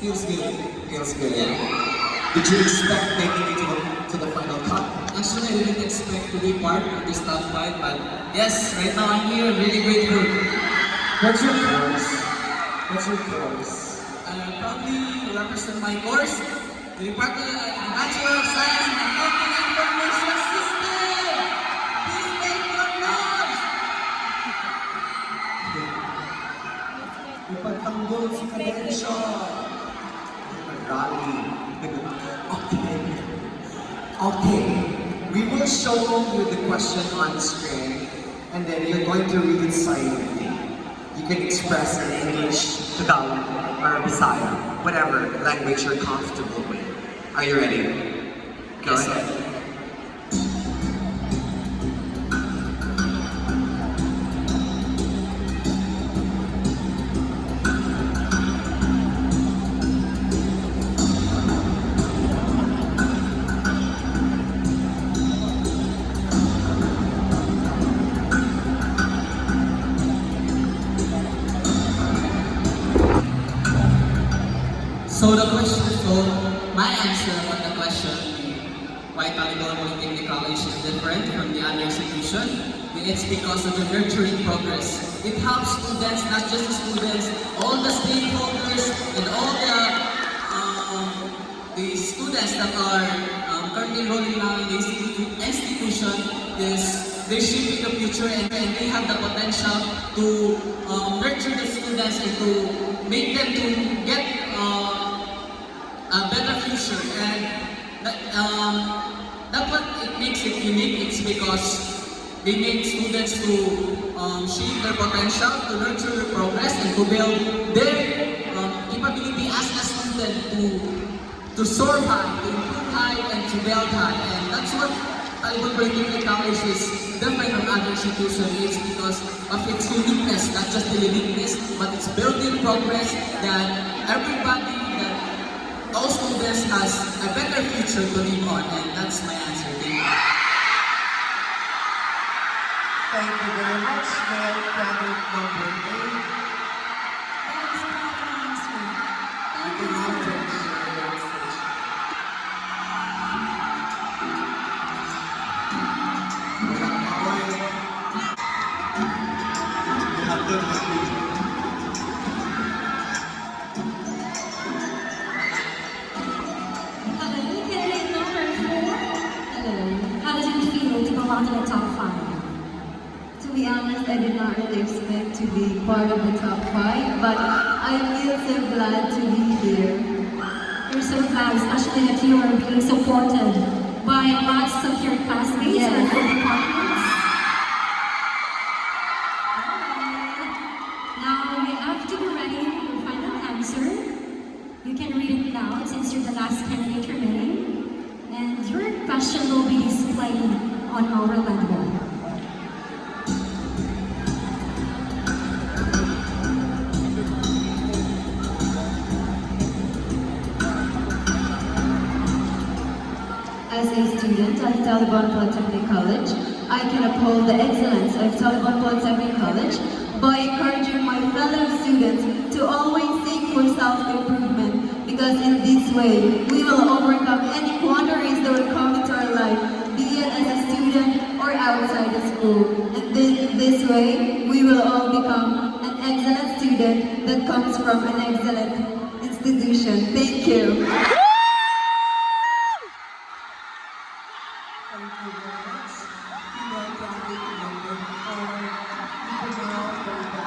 Feels good. Feels good. Yeah. Did you expect making it to the final cut? Actually, I didn't expect to be part of this top 5, but yes, right now I'm here, really grateful. What's your course? What's your course? Probably represent my course, the Department the Bachelor of Science in Accounting Information System. Please make your noise. Ipagtanggol si Cadensya. Rally. Okay. Okay. We will show you the question on screen, and then you're going to read it silently. You can express in English, Tagalog, or Bisaya, whatever language you're comfortable with. Are you ready? Go Yes, ahead. So my answer on the question, why Taliban Polytechnic College is different from the other institution, it's because of the nurturing progress. It helps students, not just the students, all the stakeholders and all the students that are currently enrolling now in the institution is they're shaping the future and they have the potential to nurture the students and to make them to get a better future. And that's what it makes it unique. It's because they make students to shape their potential, to nurture their progress, and to build their capability as a student to soar high, to improve high, and to build high. And that's what Taliban Polytechnic College is different from other institutions. It's because of its uniqueness, not just the uniqueness, but it's building progress that everybody, that all students has a better future to live on. And that's my answer. Thank you very much, male candidate number 8. You can now take your next stage. You have to repeat. Hello, candidate number 4. Hello. How does it feel to belong to the top 5? To be honest, I did not really expect to be part of the top 5, but I feel so glad to be here. We're so glad, especially that you are being supported by lots of your classmates and your departments. Now you have to be ready for your final answer. You can read it loud since you're the last candidate remaining. And your question will be displayed on our landmark. As a student at Taliban Polytechnic College, I can uphold the excellence of Taliban Polytechnic College by encouraging my fellow students to always seek for self-improvement, because in this way, we will overcome any quandaries that would come into our life, be it as a student or outside the school. And this way, we will all become an excellent student that comes from an excellent institution. Thank you. Thank you very much. Female candidate number 4. You can now go back.